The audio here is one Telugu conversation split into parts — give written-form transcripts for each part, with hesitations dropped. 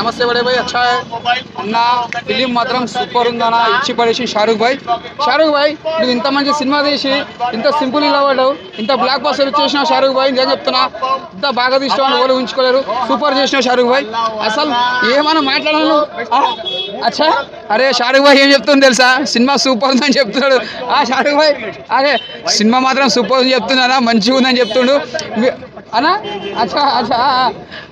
नमस्ते बड़े भाई, अच्छा है अन्ना फिल्म मात्रम सूपर ఉందనా ఇచ్చి పడేసి షారుఖ్ భాయ్ నువ్వు ఇంత మంచి సినిమా తీసి ఇంత సింపుల్ ఇలా పడ్డావు, ఇంత బ్లాక్ బస్టర్ చేసిన షారుఖ్ భాయ్ నేను చెప్తున్నా, ఇంత బాగా తీసినావు ఎవరు ఉంచుకోలేరు, సూపర్ చేసిన షారుఖ్ భాయ్. అసలు ఏమన్నా మాట్లాడాను అచ్చా. అరే షారుఖ్ భాయ్ ఏం చెప్తుంది తెలుసా, సినిమా సూపర్ ఉందని చెప్తున్నాడు. షారుఖ్ భాయ్ అరే సినిమా మాత్రం సూపర్ అని చెప్తున్నారా, మంచిగా ఉందని చెప్తుండు అన్నా. అచ్చా అచ్చా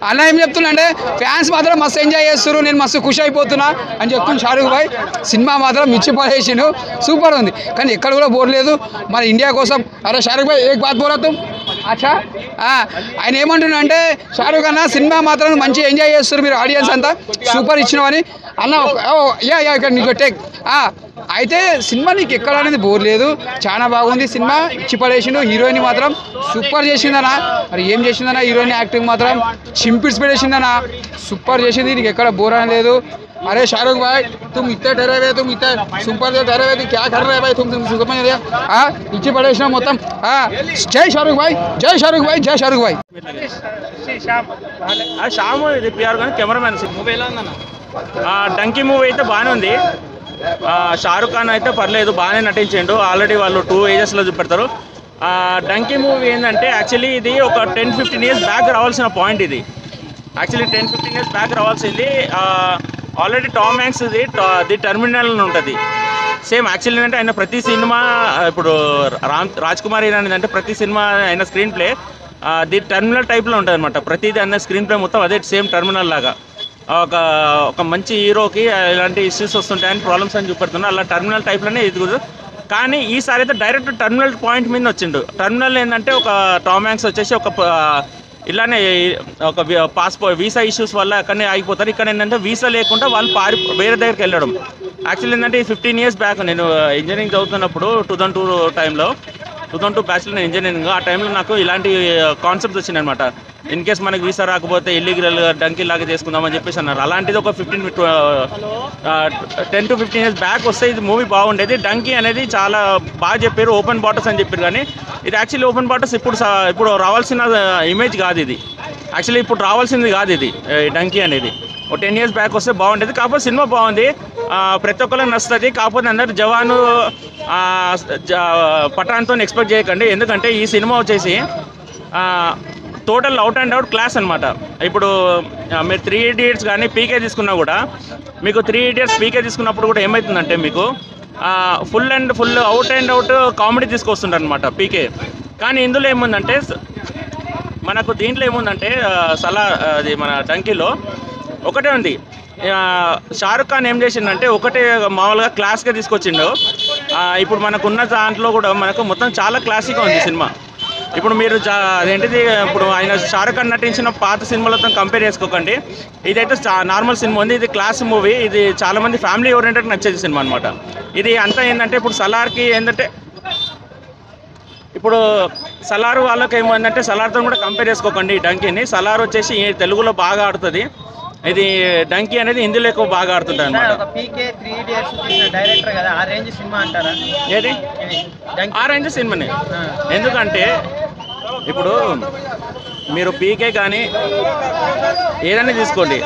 అన్న ఏం చెప్తున్నా అంటే ఫ్యాన్స్ మాత్రం మస్తు ఎంజాయ్ చేస్తారు, నేను మస్తు ఖుషి అయిపోతున్నా అని చెప్తున్నా షారుఖ్ భాయ్. సినిమా మాత్రం మిచ్చి పడేసిండు, సూపర్ ఉంది, కానీ ఎక్కడ కూడా బోర్ లేదు మన ఇండియా కోసం. అరే షారుఖ్ భాయ్ ఏక్ బాత్ బోలా తుమ్ అచ్చా. ఆయన ఏమంటున్నా అంటే షారుఖ్ అన్న సినిమా మాత్రం మంచిగా ఎంజాయ్ చేస్తారు మీరు ఆడియన్స్ అంతా, సూపర్ ఇచ్చినావని అన్న. ఇక్కడ నీకు టేక్ అయితే సినిమా నీకు ఎక్కడ అనేది బోర్ లేదు, చాలా బాగుంది సినిమా, ఇచ్చి పడేసిండు. హీరోయిన్ మాత్రం సూపర్ చేసిందనా, మరి ఏం చేసిందన్నా హీరోయిన్ యాక్టింగ్ మాత్రం చింపిడ్స్ పడేసిందనా, సూపర్ చేసింది, నీకు ఎక్కడ బోర్ అని లేదు. अरे शाहरुख भाई तुम इतने डरे हुए, तुम इतने सुपर से डरे हुए, क्या कर रहे भाई तुम समझ रहे इच्छी पड़ेసిన మొత్తం. జై షారుఖ్ భాయ్, జై షారుఖ్ భాయ్, జై షారుఖ్ భాయ్. శ్యామ్ ఇది పిఆర్ కానీ కెమెరామెన్ మూవీ ఎలా ఉందన్న? డంకీ మూవీ అయితే బాగానే ఉంది. షారుఖ్ ఖాన్ అయితే పర్లేదు, బాగానే నటించిండు. ఆల్రెడీ వాళ్ళు 2 ఏజెస్లో చూపెడతారు. డంకీ మూవీ ఏంటంటే యాక్చువల్లీ ఇది ఒక 10-15 years బ్యాక్ రావాల్సిన పాయింట్. ఇది యాక్చువల్లీ 10-15 years బ్యాక్ రావాల్సింది. Already Tom Hanks the terminal ఉంటుంది సేమ్. యాక్చువల్లీ ఏంటంటే ఆయన ప్రతి సినిమా ఇప్పుడు రాజ్ కుమార్ ఏంటంటే ప్రతి సినిమా ఆయన స్క్రీన్ ప్లే ది టర్మినల్ టైప్లో ఉంటుంది అనమాట. ప్రతిదీ అన్న స్క్రీన్ ప్లే మొత్తం అదే సేమ్ టర్మినల్ లాగా. ఒక మంచి హీరోకి ఇలాంటి ఇష్యూస్ వస్తుంటాయని ప్రాబ్లమ్స్ అని చూపెడుతున్నా, అలా టర్మినల్ టైప్లోనే ఎదుగుదు. కానీ ఈసారి అయితే డైరెక్ట్ టర్మినల్ పాయింట్ మీద వచ్చిండు. టర్మినల్ ఏంటంటే ఒక టామ్ హ్యాంక్స్ వచ్చేసి ఒక ఇలానే ఒక వీసా ఇష్యూస్ వల్ల అక్కడనే ఆగిపోతారు. ఇక్కడ ఏంటంటే వీసా లేకుండా వాళ్ళు వేరే దగ్గరికి వెళ్ళడం. యాక్చువల్లీ ఏంటంటే 15 years బ్యాక్ నేను ఇంజనీరింగ్ చదువుతున్నప్పుడు 2002 బ్యాచ్లో నేను ఇంజనీరింగ్, ఆ టైంలో నాకు ఇలాంటి కాన్సెప్ట్స్ వచ్చినాయి అనమాట. ఇన్ కేస్ మనకి వీసా రాకపోతే ఇల్లీగల్గా డంకీ లాగా చేసుకుందామని చెప్పేసి అన్నారు. అలాంటిది ఒక 10-15 years బ్యాక్ వస్తే ఇది మూవీ బాగుండేది. డంకీ అనేది చాలా బాగా చెప్పారు, ఓపెన్ బాటర్స్ అని చెప్పారు. కానీ ఇది యాక్చువల్లీ ఓపెన్ బాటర్స్ ఇప్పుడు రావాల్సిన ఇమేజ్ కాదు ఇది. యాక్చువల్లీ ఇప్పుడు రావాల్సింది కాదు ఇది డంకీ అనేది. ఒక 10 years బ్యాక్ వస్తే బాగుండేది. కాకపోతే సినిమా బాగుంది, ప్రతి ఒక్కరికి నచ్చుతుంది. కాకపోతే అందరు జవాను పఠాన్తో ఎక్స్పెక్ట్ చేయకండి, ఎందుకంటే ఈ సినిమా వచ్చేసి total out and out class అనమాట. ఇప్పుడు మీరు 3 Idiots కానీ పీకే తీసుకున్నా కూడా మీకు 3 Idiots పీకే తీసుకున్నప్పుడు కూడా ఏమవుతుందంటే మీకు full out and out comedy తీసుకొస్తుంటారు అనమాట పీకే. కానీ ఇందులో ఏముందంటే మనకు దీంట్లో ఏముందంటే అది మన డంకీలో ఒకటే ఉంది. షారుఖ్ ఖాన్ ఏం చేసిందంటే ఒకటే మామూలుగా క్లాస్గా తీసుకొచ్చిండు. ఇప్పుడు మనకున్న దాంట్లో కూడా మనకు మొత్తం చాలా క్లాసిక్గా ఉంది సినిమా. ఇప్పుడు మీరు అదేంటిది ఇప్పుడు ఆయన షారుఖ్ ఖాన్ నటించిన పాత సినిమాలతో కంపేర్ చేసుకోకండి. ఇదైతే నార్మల్ సినిమా ఉంది, ఇది క్లాస్ మూవీ. ఇది చాలామంది ఫ్యామిలీ ఓరియంటెడ్ నచ్చేది సినిమా అనమాట. ఇది అంతా ఏంటంటే ఇప్పుడు సలార్కి ఏంటంటే ఇప్పుడు సలార్ వాళ్ళకి ఏమంటే సలార్తో కూడా కంపేర్ చేసుకోకండి డంకీని. సలార్ వచ్చేసి తెలుగులో బాగా ఆడుతుంది, ఇది డంకీ అనేది హిందీలో ఎక్కువ బాగా ఆడుతుంటాయి అనమాట. ఏది ఆ రేంజ్ సినిమాని, ఎందుకంటే ఇప్పుడు మీరు పీకే కానీ ఏదైనా తీసుకోండి,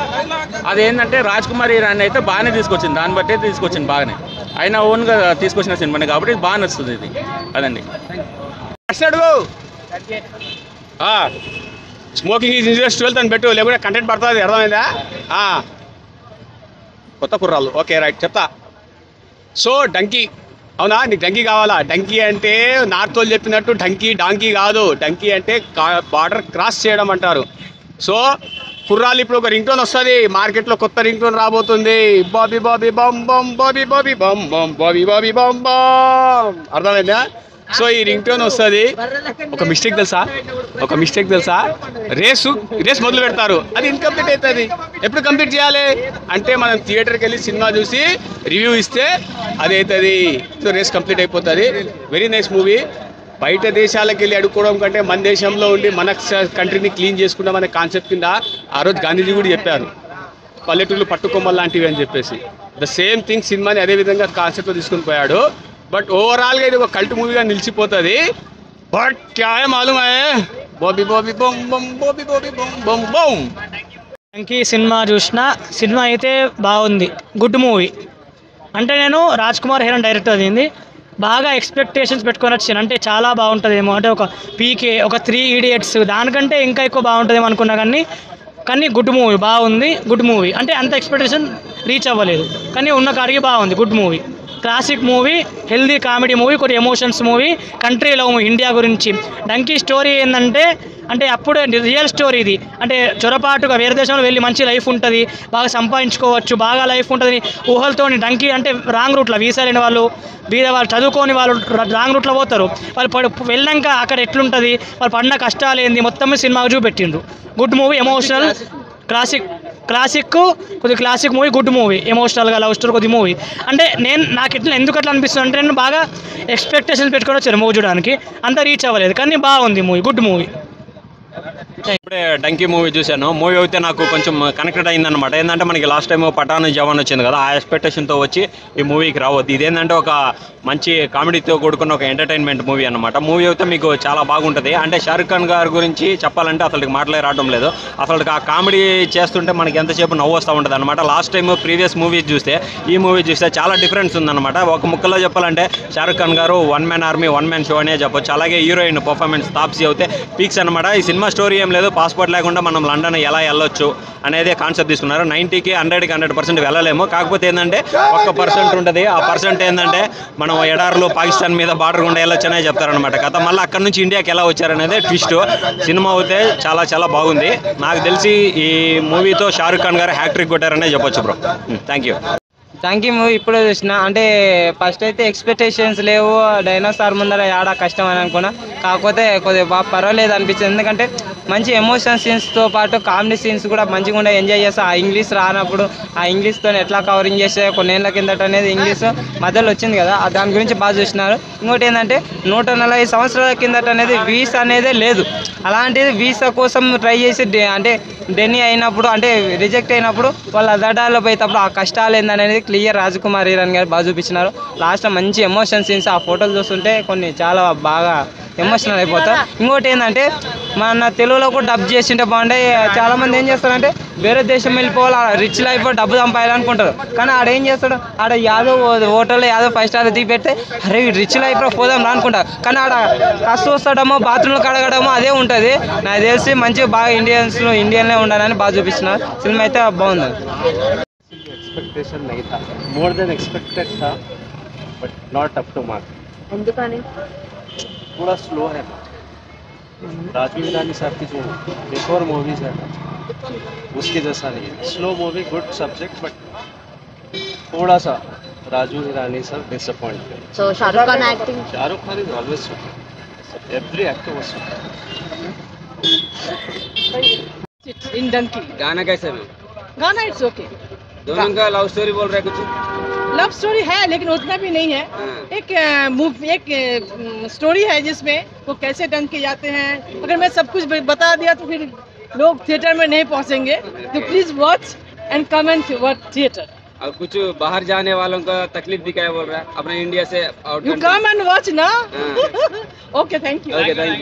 అదేంటంటే రాజ్ కుమార్ హీరాని అయితే బాగానే తీసుకొచ్చింది, దాన్ని బట్టి తీసుకొచ్చింది బాగానే, ఆయన ఓన్గా తీసుకొచ్చిన సినిమాని కాబట్టి బాగా నచ్చుతుంది ఇది. అదండి. Smoking is injurious to health అని పెట్టు, లేకుంటే కంటెంట్ పడుతుంది. అర్థమైందా? కొత్త కుర్రాళ్ళు ఓకే రైట్ చెప్తా. సో డంకీ, అవునా నీకు డంకీ కావాలా? డంకీ అంటే నార్త్ వాళ్ళు చెప్పినట్టు డాంకీ కాదు. డంకీ అంటే బార్డర్ క్రాస్ చేయడం అంటారు. సో కుర్రాళ్ళు ఇప్పుడు ఒక రింగ్ టోన్ వస్తుంది మార్కెట్లో, కొత్త రింగ్ టోన్ రాబోతుంది. బాబీ బాబీ బమ్ బమ్ బాబీ బాబీ బమ్ బమ్ బాబీ బాబీ బమ్ బమ్. అర్థమైందా? సో ఈ రింగ్ టోన్ వస్తుంది. ఒక మిస్టేక్ తెలుసా, రేస్ మొదలు పెడతారు, అది ఇన్కంప్లీట్ అవుతుంది. ఎప్పుడు కంప్లీట్ చేయాలి అంటే మనం థియేటర్కి వెళ్ళి సినిమా చూసి రివ్యూ ఇస్తే అది అవుతుంది. సో రేస్ కంప్లీట్ అయిపోతుంది. Very nice movie. బయట దేశాలకు వెళ్ళి అడుక్కోవడం కంటే మన దేశంలో ఉండి మన కంట్రీని క్లీన్ చేసుకుంటాం అనే కాన్సెప్ట్ కింద ఆ రోజు గాంధీజీ కూడా చెప్పారు, పల్లెటూళ్ళు పట్టుకొమ్మలు లాంటివి అని చెప్పేసి. ద సేమ్ థింగ్ సినిమాని అదేవిధంగా కాన్సెప్ట్లో తీసుకుని పోయాడు. బట్ ఓవరాల్గా ఇది ఒక కల్ట్ మూవీగా నిలిచిపోతుంది. బట్ క్యా హై మాలూమ్ హై, బాబీ బాబీ బమ్ బమ్ బాబీ బాబీ బమ్ బమ్ బమ్. డంకీ సినిమా చూసిన సినిమా అయితే బాగుంది, గుడ్ మూవీ. అంటే నేను రాజ్ కుమార్ హీరో డైరెక్టర్ అయింది, బాగా ఎక్స్పెక్టేషన్స్ పెట్టుకొని వచ్చాను. అంటే చాలా బాగుంటుందేమో, అంటే ఒక పీకే, ఒక 3 Idiots దానికంటే ఇంకా ఎక్కువ బాగుంటుందేమో అనుకున్నా, కానీ గుడ్ మూవీ, బాగుంది, గుడ్ మూవీ. అంటే అంత ఎక్స్పెక్టేషన్ రీచ్ అవ్వలేదు, కానీ ఉన్న కాడికి బాగుంది, good movie. Classic movie, healthy comedy movie, కొన్ని emotions movie, country love movie, India గురించి. డంకీ స్టోరీ ఏంటంటే, అంటే అప్పుడే రియల్ స్టోరీ ఇది. అంటే చొరపాటుగా వేరే దేశంలో వెళ్ళి మంచి లైఫ్ ఉంటుంది, బాగా సంపాదించుకోవచ్చు, బాగా లైఫ్ ఉంటుంది ఊహలతో. డంకీ అంటే రాంగ్ రూట్లో, వీసా లేని వాళ్ళు, బీద వాళ్ళు, చదువుకోని వాళ్ళు రాంగ్ రూట్లో పోతారు. వాళ్ళు వెళ్ళాక అక్కడ ఎట్లుంటుంది, వాళ్ళు పడిన కష్టాలు ఏంది, మొత్తం సినిమా చూపెట్టిండ్రు. గుడ్ మూవీ, ఎమోషనల్, క్లాసిక్ కొద్దిగా క్లాసిక్ మూవీ, గుడ్ మూవీ, ఎమోషనల్గా లవ్ స్టోరీ కొద్ది మూవీ. అంటే నాకు ఎందుకు అట్లా అనిపిస్తుంది అంటే, నేను బాగా ఎక్స్పెక్టేషన్స్ పెట్టుకొని వచ్చాను మూవీ చూడడానికి, అంతా రీచ్ అవ్వలేదు, కానీ బాగుంది మూవీ, గుడ్ మూవీ. ఇప్పుడే డంకీ మూవీ చూశాను. మూవీ అయితే నాకు కొంచెం కనెక్టెడ్ అయిందనమాట. ఏంటంటే మనకి లాస్ట్ టైం పఠాన్ జవాన్ వచ్చింది కదా, ఆ ఎక్స్పెక్టేషన్తో వచ్చి ఈ మూవీకి రావద్దు. ఇదేంటంటే ఒక మంచి కామెడీతో కూడుకున్న ఒక ఎంటర్టైన్మెంట్ మూవీ అనమాట. మూవీ అయితే మీకు చాలా బాగుంటుంది. అంటే షారుఖ్ ఖాన్ గారి గురించి చెప్పాలంటే అసలు మాటలే రావడం లేదు. అసలు ఆ కామెడీ చేస్తుంటే మనకి ఎంతసేపు నవ్వు వస్తూ ఉంటుంది అనమాట. లాస్ట్ టైం ప్రీవియస్ మూవీస్ చూస్తే ఈ మూవీ చూస్తే చాలా డిఫరెన్స్ ఉందన్నమాట. ఒక ముక్కలో చెప్పాలంటే షారుఖ్ ఖాన్ గారు 1 man ఆర్మీ 1 man షో అనే చెప్పొచ్చు. అలాగే హీరోయిన్ పర్ఫార్మెన్స్ తాప్సీ అయితే పీక్స్ అనమాట. ఈ సినిమా స్టోరీ ఏం లేదు, పాస్పోర్ట్ లేకుండా మనం లండన్ ఎలా వెళ్ళొచ్చు అనేది కాన్సెప్ట్ తీసుకున్నారు. 90కి 100కి 100% వెళ్ళలేము. కాకపోతే ఏంటంటే 1% ఉంటుంది. ఆ పర్సెంట్ ఏంటంటే మనం ఎడార్లో పాకిస్తాన్ మీద బార్డర్ గుండా వెళ్ళొచ్చు అనే చెప్తారనమాట కథ. మళ్ళీ అక్కడ నుంచి ఇండియాకి ఎలా వచ్చారనేది ట్విస్ట్. సినిమా అయితే చాలా చాలా బాగుంది. నాకు తెలిసి ఈ మూవీతో షారుఖ్ ఖాన్ గారు హ్యాట్రిక్ కొట్టారనే చెప్పొచ్చు bro. Thank you. Donkey movie ఇప్పుడే చూసిన. అంటే ఫస్ట్ అయితే ఎక్స్పెక్టేషన్స్ లేవు, డైనోసార్ ముందర ఆడ కష్టం అని అనుకున్నా. కాకపోతే కొద్దిగా బాగా పర్వాలేదు అనిపించింది. ఎందుకంటే మంచి ఎమోషన్ సీన్స్తో పాటు కామెడీ సీన్స్ కూడా మంచిగా ఉండే, ఎంజాయ్ చేస్తా. ఆ ఇంగ్లీష్ రానప్పుడు ఆ ఇంగ్లీష్తో ఎట్లా కవరింగ్ చేసే కొన్నేళ్ళ కిందట అనేది ఇంగ్లీష్ మధ్యలో వచ్చింది కదా, దాని గురించి బాగా చూసినారు. ఇంకోటి ఏంటంటే 140 సంవత్సరాల కిందట అనేది వీసా అనేదే లేదు. అలాంటిది వీసా కోసం ట్రై చేసి అంటే డెన్నీ అయినప్పుడు, అంటే రిజెక్ట్ అయినప్పుడు వాళ్ళ దడాల్లో పోయేటప్పుడు ఆ కష్టాలు ఏందనేది క్లియర్ రాజ్ కుమార్ హీరోయిన్ గారు బాగా చూపించినారు. లాస్ట్ మంచి ఎమోషన్ సీన్స్, ఆ ఫోటోలు చూస్తుంటే కొన్ని చాలా బాగా ఎమోషనల్ అయిపోతారు. ఇంకోటి ఏంటంటే మన తెలుగులో కూడా డబ్ చేసింటే బాగుండే. చాలామంది ఏం చేస్తారంటే వేరే దేశం వెళ్ళిపోవాలి, రిచ్ లైఫ్ డబ్బు సంపాదాలనుకుంటారు. కానీ ఆడ ఏం చేస్తాడు, ఆడ యాదవ్ హోటల్లో యాదవ్ 5 స్టార్ దిగి పెడితే అరే రిచ్ లైఫ్లో పోదాం అనుకుంటారు. కానీ ఆడ కష్టం వస్తాడమో, బాత్రూమ్లో కడగడమో అదే ఉంటుంది. నాకు తెలిసి మంచిగా బాగా ఇండియన్లే ఉండాలని బాగా చూపించిన సినిమా అయితే బాగుంది. एक्सपेक्टेशन नहीं था, मोर देन एक्सपेक्टेड था, but not up to mark. ఎందుకని थोड़ा स्लो है. राजू हिरानी साहब की जो बिफोर मूवीज है उसके जैसा नहीं है. Slow movie, good subject, but थोड़ा सा राजू हिरानी सर डिसअपॉइंट कर. So Shahrukh Khan acting Shahrukh Khan is always every actor was in Dunki गाना कैसा है? गाना इट्स ओके. दोनों का लव स्टोरी बोल रहे कुछ? लव स्टोरी है लेकिन उतना भी नहीं है. एक स्टोरी है जिसमें वो कैसे डंकी जाते हैं. अगर मैं सब कुछ बता दिया तो फिर लोग थिएटर में नहीं पहुंचेंगे. तो please watch and comment what theatre. और कुछ बाहर जाने वालों का तकलीफ दिखाया बोल रहा है अपने इंडिया से out. You come and watch ना. Okay thank you.